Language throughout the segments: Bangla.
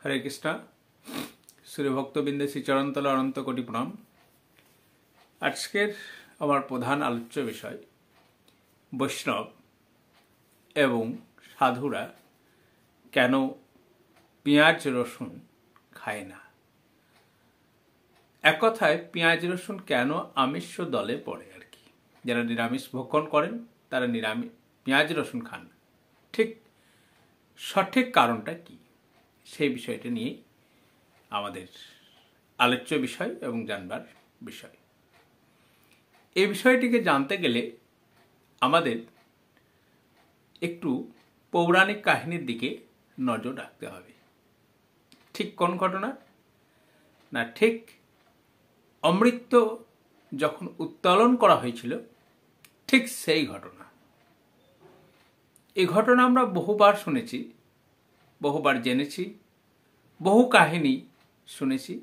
হরে কৃষ্ণ। শ্রী ভক্তবৃন্দে শ্রী চরণতলে অনন্ত কোটি প্রণাম। আজকের আমার প্রধান আলোচ্য বিষয় বৈষ্ণব এবং সাধুরা কেন পেঁয়াজ রসুন খায় না। এক কথায় পেঁয়াজ রসুন কেন আমিষ দলে পড়ে আর কি। যারা নিরামিষ ভক্ষণ করেন তারা পেঁয়াজ রসুন খান। ঠিক সঠিক কারণটা কি, সেই বিষয়টা নিয়ে আমাদের আলোচ্য বিষয় এবং জানবার বিষয়। এই বিষয়টিকে জানতে গেলে আমাদের একটু পৌরাণিক কাহিনীর দিকে নজর রাখতে হবে। ঠিক কোন ঘটনা না, ঠিক অমৃত যখন উত্তোলন করা হয়েছিল ঠিক সেই ঘটনা। এই ঘটনা আমরা বহুবার শুনেছি, বহুবার জেনেছি, বহু কাহিনী শুনেছি।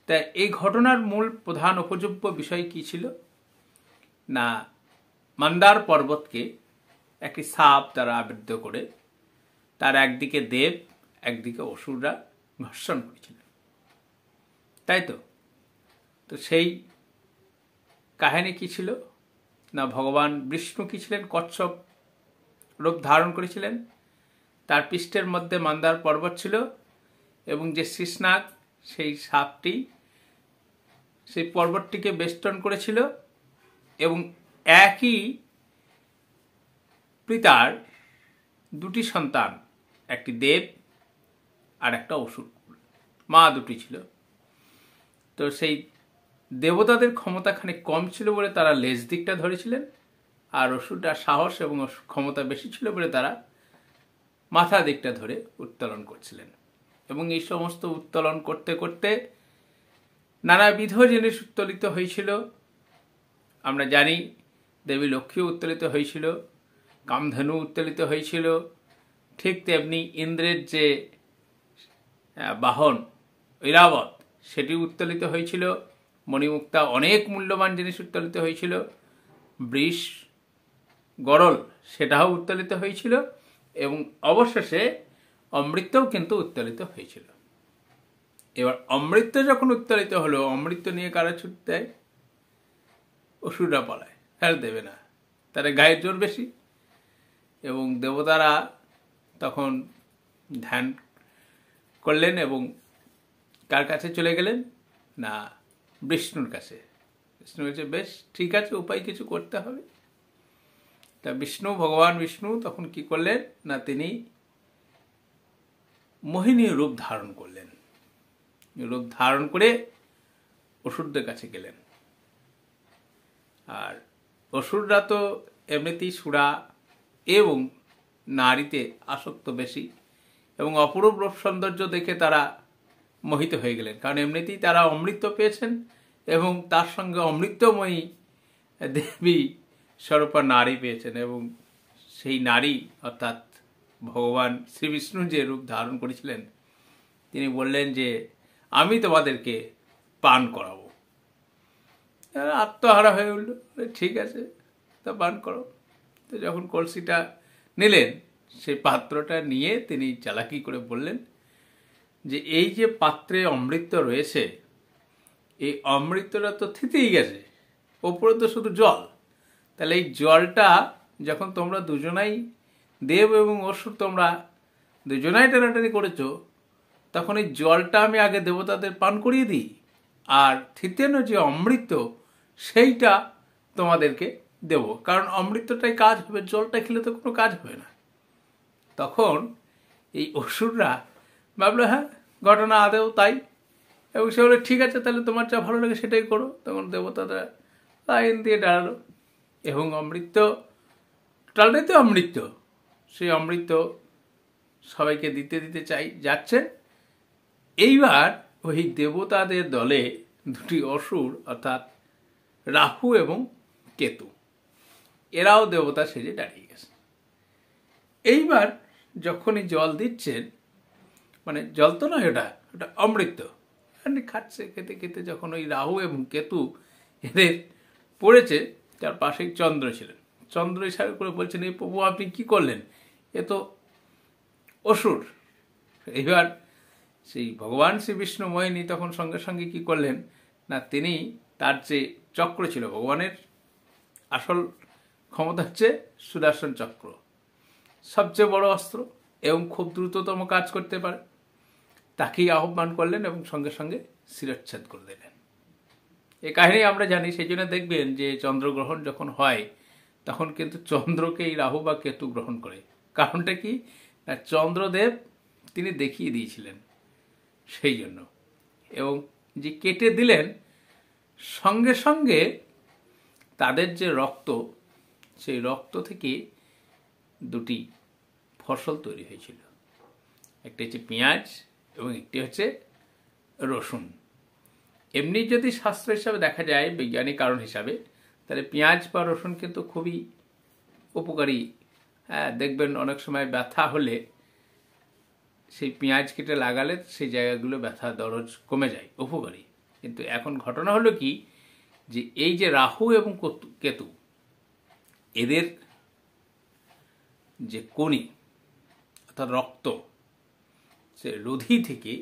তা এই ঘটনার মূল প্রধান উপযোগ্য বিষয় কি ছিল না, মন্দার পর্বতকে একটি সাপ দ্বারা আবৃত করে তার একদিকে দেব একদিকে অসুররা ঘর্ষণ করেছিল, তাই তো। তো সেই কাহিনী কি ছিল না, ভগবান বিষ্ণু কি ছিলেন, কচ্ছপ রূপ ধারণ করেছিলেন। তার পৃষ্ঠের মধ্যে মন্দার পর্বত ছিল এবং যে শীর্ষনাগ সেই সাপটি সেই পর্বতটিকে বেষ্টন করেছিল এবং একই পিতার দুটি সন্তান, একটি দেব আর একটা অসুর, মা দুটি ছিল। তো সেই দেবতাদের ক্ষমতা খানিক কম ছিল বলে তারা লেজ দিকটা ধরেছিলেন, আর অসুরটার সাহস এবং ক্ষমতা বেশি ছিল বলে তারা মাথা দিকটা ধরে উত্তোলন করছিলেন। এবং এই সমস্ত উত্তোলন করতে করতে নানাবিধ জিনিস উত্তোলিত হয়েছিল। আমরা জানি দেবী লক্ষ্মীও উত্তোলিত হয়েছিল, কামধেনু উত্তোলিত হয়েছিল, ঠিক তেমনি ইন্দ্রের যে বাহন ঐরাবত সেটি উত্তোলিত হয়েছিল, মণিমুক্তা অনেক মূল্যবান জিনিস উত্তোলিত হয়েছিল, বৃষ গরল সেটাও উত্তোলিত হয়েছিল এবং অবশেষে অমৃতও কিন্তু উত্তোলিত হয়েছিল। এবার অমৃত যখন উত্তোলিত হলো, অমৃত নিয়ে কারা ছুট দেয়? অসুররা পালায়, ফেরত দেবে না, তারা গায়ের জোর বেশি। এবং দেবতারা তখন ধ্যান করলেন এবং কার কাছে চলে গেলেন না, বিষ্ণুর কাছে। বিষ্ণু বলছে বেশ ঠিক আছে, উপায় কিছু করতে হবে। তা ভগবান বিষ্ণু তখন কি করলেন না, তিনি মোহিনী রূপ ধারণ করলেন। রূপ ধারণ করে অসুরদের কাছে গেলেন। আর অসুররা তো এমনিতেই সুরা এবং নারীতে আসক্ত বেশি, এবং অপরূপ রূপ সৌন্দর্য দেখে তারা মোহিত হয়ে গেলেন। কারণ এমনিতেই তারা অমৃত পেয়েছেন এবং তার সঙ্গে অমৃতময়ী দেবী স্বরূপা নারী পেয়েছেন। এবং সেই নারী অর্থাৎ ভগবান শ্রী বিষ্ণু যে রূপ ধারণ করেছিলেন, তিনি বললেন যে আমি তোমাদেরকে পান করাবো। আত্মহারা হয়ে উঠল, ঠিক আছে তা পান করো। তো যখন কলসিটা নিলেন, সেই পাত্রটা নিয়ে তিনি চালাকি করে বললেন যে এই যে পাত্রে অমৃত রয়েছে, এই অমৃতটা তো থিতেই গেছে, ওপরে তো শুধু জল। তাহলে এই জলটা যখন তোমরা দুজনাই দেব এবং অসুর তোমরা দুজনাই টানাটানি করেছো, তখন এই জলটা আমি আগে দেবতাদের পান করিয়ে দিই, আর থিতেনো যে অমৃত সেইটা তোমাদেরকে দেব। কারণ অমৃতটাই কাজ হবে, জলটা খেলে তো কোনো কাজ হবে না। তখন এই অসুররা ভাবলো হ্যাঁ ঘটনা আদেও তাই, এবং সে বলে ঠিক আছে তাহলে তোমার যা ভালো লাগে সেটাই করো। তখন দেবতারা আইন দিয়ে দাঁড়ালো এবং টালটাই তো অমৃত, সেই অমৃত সবাইকে দিতে দিতে যাচ্ছে। এইবার ওই দেবতাদের দলে দুটি অসুর অর্থাৎ রাহু এবং কেতু, এরাও দেবতা সেজে দাঁড়িয়ে গেছে। এইবার যখনই জল দিচ্ছেন, মানে জল তো নয়, ওটা অমৃত খাচ্ছে, খেতে খেতে যখন ওই রাহু এবং কেতু এদের পড়েছে, তার পাশেই চন্দ্র ছিলেন। চন্দ্র ইশারা করে বলছেন এই প্রভু আপনি কি করলেন, এ তো অসুর। এইবার সেই ভগবান শ্রী বিষ্ণু মোহিনী তখন সঙ্গে সঙ্গে কি করলেন না, তিনি তার যে চক্র ছিল, ভগবানের আসল ক্ষমতা হচ্ছে সুদর্শন চক্র, সবচেয়ে বড় অস্ত্র এবং খুব দ্রুততম কাজ করতে পারে, তাকেই আহ্বান করলেন এবং সঙ্গে সঙ্গে শিরচ্ছেদ করে দিলেন। এই কাহিনী আমরা জানি, সেই জন্য দেখবেন যে চন্দ্রগ্রহণ যখন হয় তখন কিন্তু চন্দ্রকেই রাহু বা কেতু গ্রহণ করে। কারণটা কি না, চন্দ্রদেব তিনি দেখিয়ে দিয়েছিলেন সেই জন্য, এবং যে কেটে দিলেন সঙ্গে সঙ্গে তাদের যে রক্ত, সেই রক্ত থেকে দুটি ফসল তৈরি হয়েছিল, একটি হচ্ছে পেঁয়াজ এবং একটি হচ্ছে রসুন। এমনি যদি শাস্ত্র হিসাবে দেখা যায়, বৈজ্ঞানিক কারণ হিসাবে, তাহলে পেঁয়াজ বা রসুন কিন্তু খুবই উপকারী। হ্যাঁ, দেখবেন অনেক সময় ব্যথা হলে সেই পেঁয়াজ কেটে লাগালে সেই জায়গাগুলো ব্যথা দরজ কমে যায়, উপকারী। কিন্তু এখন ঘটনা হলো কি, যে এই যে রাহু এবং কেতু, এদের যে কণি অর্থাৎ রক্ত, সে রোধি থেকে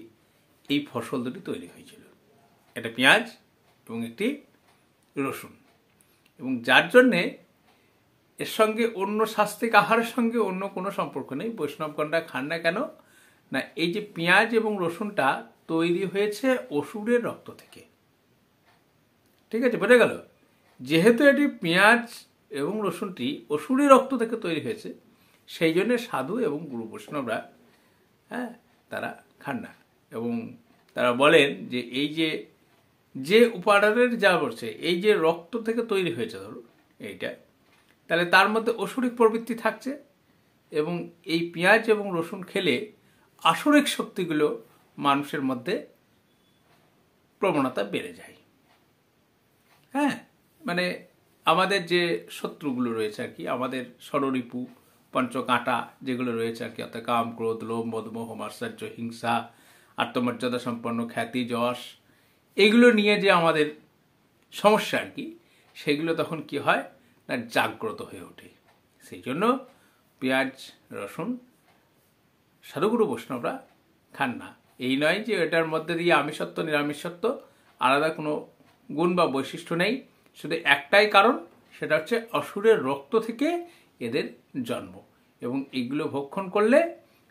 এই ফসল দুটি তৈরি হয়েছিল, একটা পেঁয়াজ এবং একটি রসুন। এবং যার জন্যে এর সঙ্গে অন্য শাস্ত্রিক আহারের সঙ্গে অন্য কোনো সম্পর্ক নেই। বৈষ্ণবগণরা খান না কেন না, এই যে পেঁয়াজ এবং রসুনটা তৈরি হয়েছে অসুরের রক্ত থেকে। ঠিক আছে, বোঝা গেল? যেহেতু এটি পেঁয়াজ এবং রসুনটি অসুরের রক্ত থেকে তৈরি হয়েছে, সেই জন্য সাধু এবং গুরু বৈষ্ণবরা তারা খান না। এবং তারা বলেন যে এই যে উপাদানের যা বলছে, এই যে রক্ত থেকে তৈরি হয়েছে ধরুন এইটা, তাহলে তার মধ্যে অসুরিক প্রবৃত্তি থাকছে, এবং এই পেঁয়াজ এবং রসুন খেলে আসরিক শক্তিগুলো মানুষের মধ্যে প্রবণতা বেড়ে যায়। হ্যাঁ, মানে আমাদের যে শত্রুগুলো রয়েছে আর কি, আমাদের ষড়রিপু পঞ্চকাঁটা যেগুলো রয়েছে আর কি, অর্থাৎ কাম, ক্রোধ, লোভ, মদ, মোহ, মাৎসর্য, হিংসা, আত্মমর্যাদা সম্পন্ন, খ্যাতি, যশ, এগুলো নিয়ে যে আমাদের সমস্যা আর কি, সেগুলো তখন কি হয় না, জাগ্রত হয়ে ওঠে। সেই জন্য পেঁয়াজ রসুন সাধুগুরু বৈষ্ণবরা খান না। এই নয় যে এটার মধ্যে দিয়ে আমিষত্ব নিরামিষত্ব আলাদা কোনো গুণ বা বৈশিষ্ট্য নেই, শুধু একটাই কারণ, সেটা হচ্ছে অসুরের রক্ত থেকে এদের জন্ম। এবং এগুলো ভক্ষণ করলে,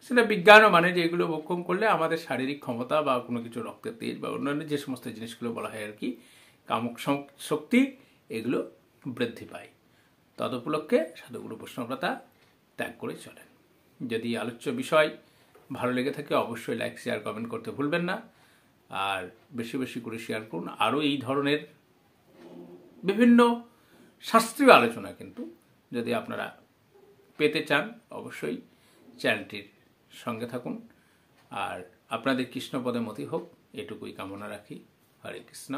সেটা বিজ্ঞানও মানে যে এগুলো ভক্ষণ করলে আমাদের শারীরিক ক্ষমতা বা কোনো কিছু রক্তের তেজ বা অন্যান্য যে সমস্ত জিনিসগুলো বলা হয় আর কি, কামক শক্তি, এগুলো বৃদ্ধি পায়। তদুপলক্ষে সাধুগুরু বৈষ্ণবরা তা ত্যাগ করে চলেন। যদি আলোচ্য বিষয় ভালো লেগে থাকে অবশ্যই লাইক, শেয়ার, কমেন্ট করতে ভুলবেন না। আর বেশি বেশি করে শেয়ার করুন। আরও এই ধরনের বিভিন্ন শাস্ত্রীয় আলোচনা কিন্তু যদি আপনারা পেতে চান, অবশ্যই চ্যানেলটির সঙ্গে থাকুন। আর আপনাদের কৃষ্ণপদে মতি হোক, এটুকুই কামনা রাখি। হরে কৃষ্ণ,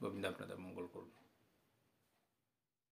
গোবিন্দ আপনাদের মঙ্গল করুন।